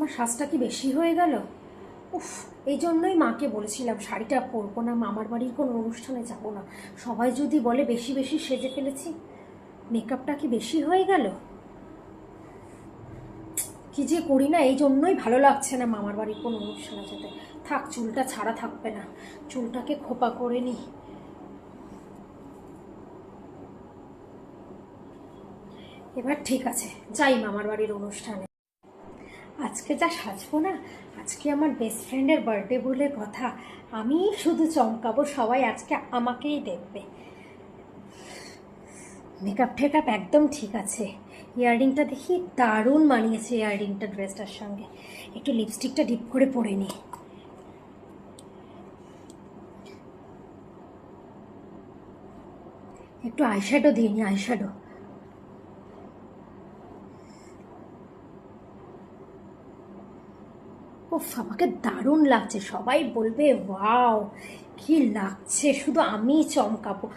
আমার সাজটা কি বেশি হয়ে গেল? উফ, এই জন্যই মাকে বলেছিলাম শাড়িটা পরবো না, মামার বাড়ির কোনো অনুষ্ঠানে যাব না। সবাই যদি বলে বেশি বেশি সেজে ফেলেছি, মেকআপটা কি বেশি হয়ে গেল? কি যে করি না, এই জন্যই ভালো লাগছে না মামার বাড়ির কোনো অনুষ্ঠানে যেতে। থাক, চুলটা ছাড়া থাকবে না, চুলটাকে খোপা করে নিই। এবার ঠিক আছে, যাই মামার বাড়ির অনুষ্ঠানে। আজকে যা সাজবো না, আজকে আমার বেস্ট ফ্রেন্ডের বার্থডে বলে কথা, আমি শুধু চমকাবো, সবাই আজকে আমাকেই দেখবে। মেকআপ টেকআপ একদম ঠিক আছে। ইয়াররিংটা দেখি দারুণ মানিয়েছে, ইয়াররিংটা ড্রেসটার সঙ্গে। একটু লিপস্টিকটা ডিপ করে পরে নিই। একটু আইশ্যাডো দিয়ে নিই, আইশ্যাডো। উফ, আমাকে দারুণ লাগছে, সবাই বলবে ওয়াও কি লাগছে, শুধু আমি চমকাবো।